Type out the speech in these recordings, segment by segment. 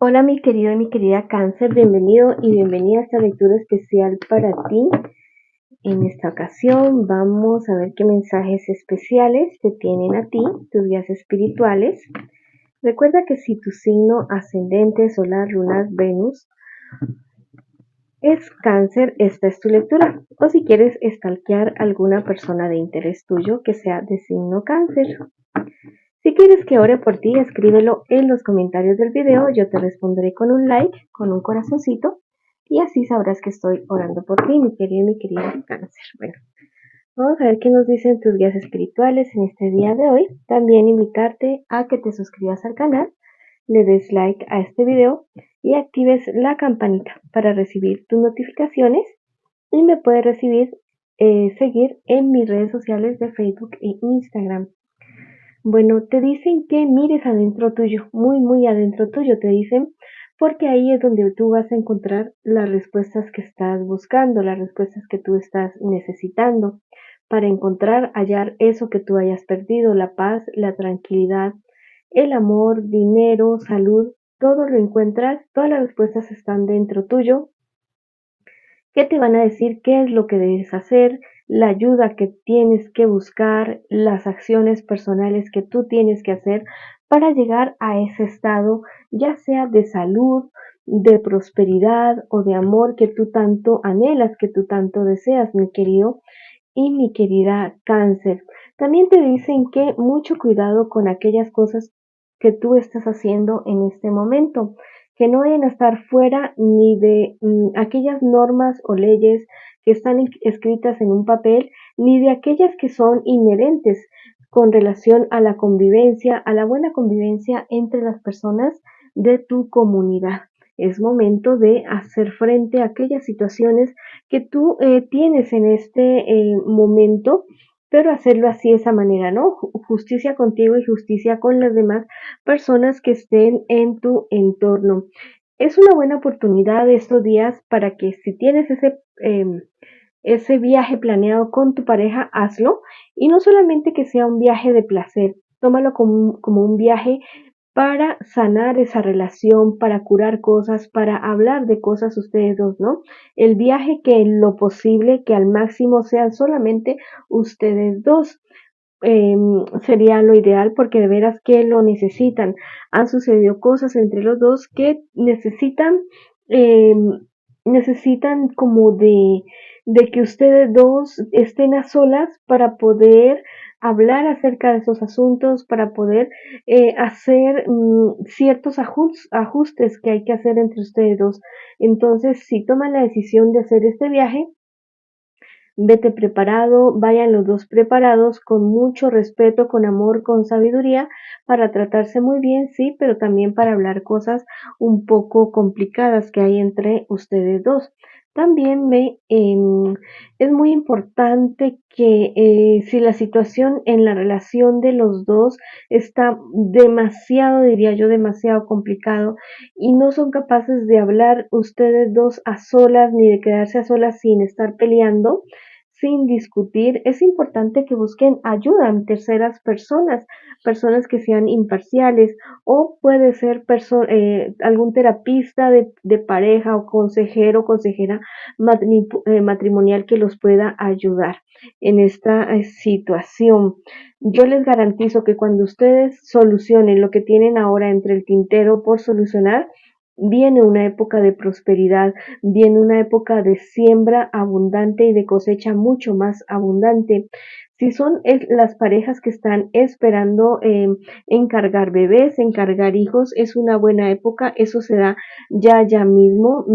Hola mi querido y mi querida Cáncer, bienvenido y bienvenida a esta lectura especial para ti. En esta ocasión vamos a ver qué mensajes especiales te tienen a ti, tus guías espirituales. Recuerda que si tu signo ascendente, solar, lunar, Venus es Cáncer, esta es tu lectura. O si quieres stalkear a alguna persona de interés tuyo que sea de signo Cáncer. Si quieres que ore por ti, escríbelo en los comentarios del video, yo te responderé con un like, con un corazoncito, y así sabrás que estoy orando por ti, mi querido y mi querida Cáncer. Bueno, vamos a ver qué nos dicen tus guías espirituales en este día de hoy. También invitarte a que te suscribas al canal, le des like a este video y actives la campanita para recibir tus notificaciones y me puedes seguir en mis redes sociales de Facebook e Instagram. Bueno, te dicen que mires adentro tuyo, muy, muy adentro tuyo, te dicen, porque ahí es donde tú vas a encontrar las respuestas que estás buscando, las respuestas que tú estás necesitando, para encontrar, hallar eso que tú hayas perdido, la paz, la tranquilidad, el amor, dinero, salud, todo lo encuentras, todas las respuestas están dentro tuyo, que te van a decir qué es lo que debes hacer, la ayuda que tienes que buscar, las acciones personales que tú tienes que hacer para llegar a ese estado, ya sea de salud, de prosperidad o de amor que tú tanto anhelas, que tú tanto deseas, mi querido y mi querida Cáncer. También te dicen que mucho cuidado con aquellas cosas que tú estás haciendo en este momento, que no vayan a estar fuera ni de aquellas normas o leyes que están escritas en un papel, ni de aquellas que son inherentes con relación a la convivencia, a la buena convivencia entre las personas de tu comunidad. Es momento de hacer frente a aquellas situaciones que tú tienes en este momento, pero hacerlo así de esa manera, ¿no? Justicia contigo y justicia con las demás personas que estén en tu entorno. Es una buena oportunidad estos días para que si tienes ese viaje planeado con tu pareja, hazlo. Y no solamente que sea un viaje de placer, tómalo como un viaje para sanar esa relación, para curar cosas, para hablar de cosas ustedes dos, ¿no? El viaje que en lo posible, que al máximo sean solamente ustedes dos. Sería lo ideal porque de veras que lo necesitan. Han sucedido cosas entre los dos que eh, necesitan como de que ustedes dos estén a solas para poder hablar acerca de esos asuntos, para poder hacer ciertos ajustes que hay que hacer entre ustedes dos. Entonces, si toman la decisión de hacer este viaje, vete preparado, vayan los dos preparados con mucho respeto, con amor, con sabiduría, para tratarse muy bien, sí, pero también para hablar cosas un poco complicadas que hay entre ustedes dos. También es muy importante que si la situación en la relación de los dos está demasiado, diría yo, demasiado complicado y no son capaces de hablar ustedes dos a solas ni de quedarse a solas sin estar peleando, sin discutir, es importante que busquen ayuda en terceras personas, personas que sean imparciales o puede ser algún terapista de pareja o consejero o consejera matrimonial que los pueda ayudar en esta situación. Yo les garantizo que cuando ustedes solucionen lo que tienen ahora entre el tintero por solucionar, viene una época de prosperidad, viene una época de siembra abundante y de cosecha mucho más abundante. Si son las parejas que están esperando encargar bebés, encargar hijos, es una buena época, eso se da ya mismo.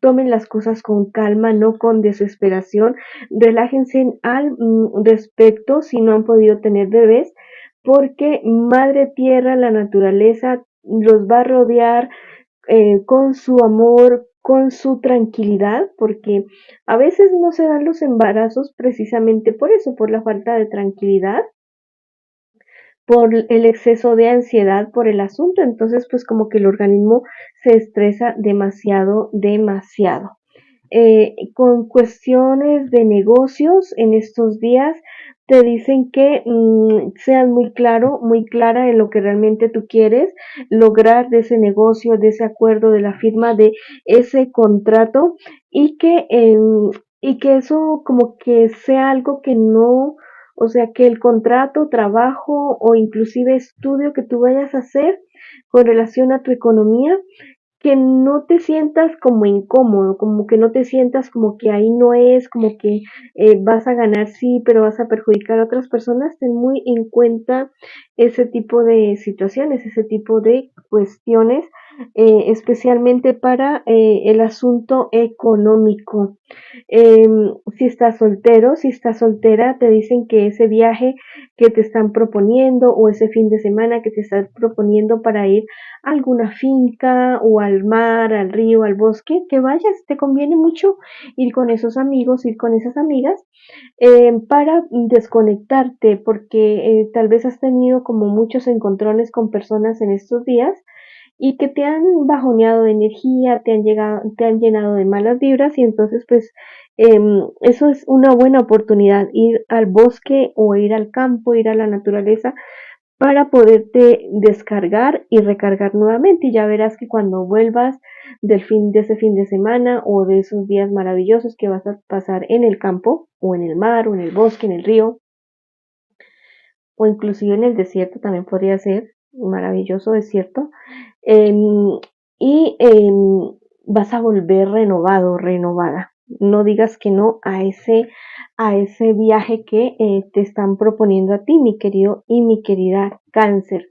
Tomen las cosas con calma, no con desesperación. Relájense al respecto si no han podido tener bebés, porque Madre Tierra, la naturaleza, los va a rodear con su amor, con su tranquilidad, porque a veces no se dan los embarazos precisamente por eso, por la falta de tranquilidad, por el exceso de ansiedad por el asunto, entonces pues como que el organismo se estresa demasiado. Con cuestiones de negocios en estos días te dicen que seas muy claro, muy clara en lo que realmente tú quieres lograr de ese negocio, de ese acuerdo, de la firma de ese contrato y que eso como que sea algo que no, o sea, que el contrato, trabajo o inclusive estudio que tú vayas a hacer con relación a tu economía que no te sientas como incómodo, como que no te sientas como que ahí no es, como que vas a ganar sí, pero vas a perjudicar a otras personas, ten muy en cuenta ese tipo de situaciones, ese tipo de cuestiones, especialmente para el asunto económico. Si estás soltero, si estás soltera, te dicen que ese viaje que te están proponiendo o ese fin de semana que te están proponiendo para ir a alguna finca o al mar, al río, al bosque, que vayas, te conviene mucho ir con esos amigos, ir con esas amigas para desconectarte, porque tal vez has tenido como muchos encontrones con personas en estos días y que te han bajoneado de energía, te han llenado de malas vibras y entonces pues eso es una buena oportunidad, ir al bosque o ir al campo, ir a la naturaleza para poderte descargar y recargar nuevamente. Y ya verás que cuando vuelvas de ese fin de semana o de esos días maravillosos que vas a pasar en el campo o en el mar o en el bosque, en el río o inclusive en el desierto también podría ser maravilloso desierto, eh, y vas a volver renovado, renovada. No digas que no a ese viaje que te están proponiendo a ti, mi querido y mi querida Cáncer.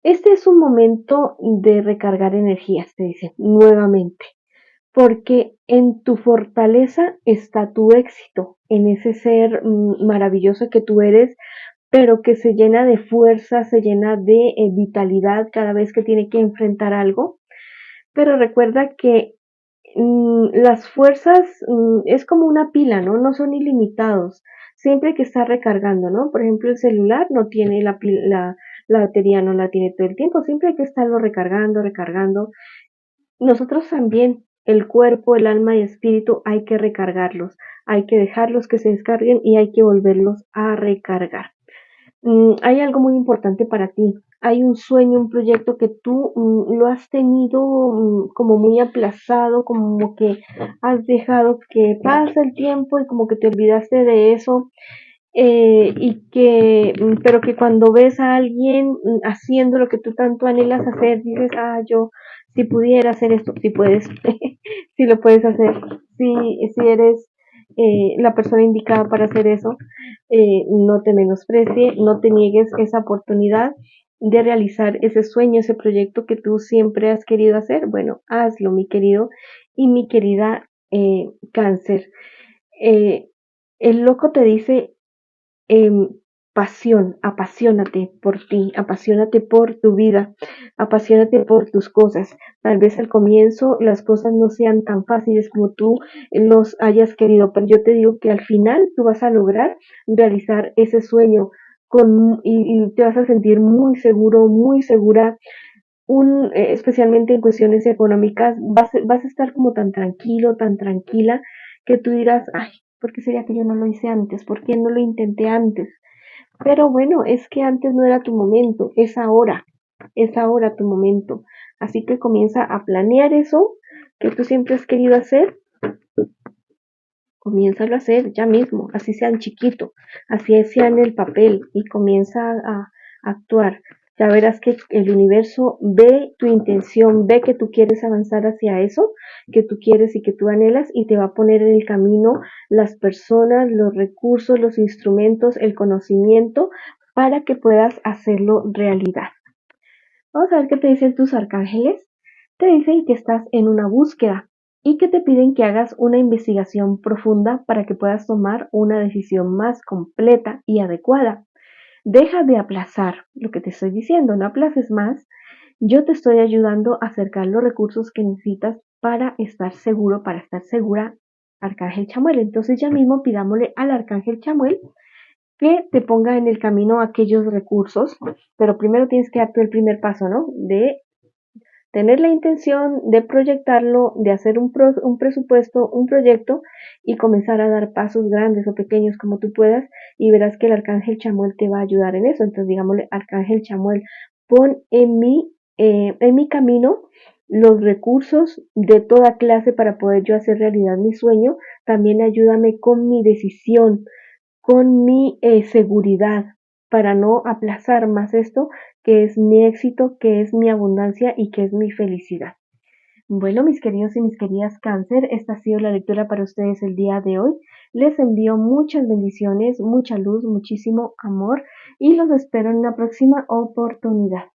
Este es un momento de recargar energías, te dice nuevamente, porque en tu fortaleza está tu éxito, en ese ser maravilloso que tú eres, pero que se llena de fuerza, se llena de vitalidad cada vez que tiene que enfrentar algo. Pero recuerda que las fuerzas es como una pila, ¿no? No son ilimitados. Siempre hay que estar recargando, ¿no? Por ejemplo, el celular no tiene la batería, no la tiene todo el tiempo. Siempre hay que estarlo recargando, recargando. Nosotros también, el cuerpo, el alma y espíritu, hay que recargarlos. Hay que dejarlos que se descarguen y hay que volverlos a recargar. Hay algo muy importante para ti. Hay un sueño, un proyecto que tú lo has tenido como muy aplazado, como que has dejado que pase el tiempo y como que te olvidaste de eso. Pero que cuando ves a alguien haciendo lo que tú tanto anhelas hacer, dices, ah, yo si pudiera hacer esto, si puedes, si lo puedes hacer, si eres la persona indicada para hacer eso, no te menosprecie, no te niegues esa oportunidad de realizar ese sueño, ese proyecto que tú siempre has querido hacer. Bueno, hazlo, mi querido y mi querida Cáncer. Eh, el loco te dice em, pasión, apasionate por ti, apasionate por tu vida, apasionate por tus cosas. Tal vez al comienzo las cosas no sean tan fáciles como tú los hayas querido, pero yo te digo que al final tú vas a lograr realizar ese sueño y te vas a sentir muy seguro, muy segura. Especialmente en cuestiones económicas, vas a estar como tan tranquilo, tan tranquila, que tú dirás, ay, ¿por qué sería que yo no lo hice antes? ¿Por qué no lo intenté antes? Pero bueno, es que antes no era tu momento, es ahora tu momento. Así que comienza a planear eso que tú siempre has querido hacer, comiénzalo a hacer ya mismo, así sea en chiquito, así sea en el papel y comienza a actuar. Ya verás que el universo ve tu intención, ve que tú quieres avanzar hacia eso, que tú quieres y que tú anhelas y te va a poner en el camino las personas, los recursos, los instrumentos, el conocimiento para que puedas hacerlo realidad. Vamos a ver qué te dicen tus arcángeles. Te dicen que estás en una búsqueda y que te piden que hagas una investigación profunda para que puedas tomar una decisión más completa y adecuada. Deja de aplazar lo que te estoy diciendo, no aplaces más. Yo te estoy ayudando a acercar los recursos que necesitas para estar seguro, para estar segura, Arcángel Chamuel. Entonces ya mismo pidámosle al Arcángel Chamuel que te ponga en el camino aquellos recursos, pero primero tienes que dar tú el primer paso, ¿no? De tener la intención de proyectarlo, de hacer un presupuesto, un proyecto y comenzar a dar pasos grandes o pequeños como tú puedas y verás que el arcángel Chamuel te va a ayudar en eso. Entonces, digámosle, arcángel Chamuel, pon en mi camino los recursos de toda clase para poder yo hacer realidad mi sueño. También ayúdame con mi decisión, con mi seguridad, para no aplazar más esto, que es mi éxito, que es mi abundancia y que es mi felicidad. Bueno, mis queridos y mis queridas cáncer, esta ha sido la lectura para ustedes el día de hoy. Les envío muchas bendiciones, mucha luz, muchísimo amor y los espero en una próxima oportunidad.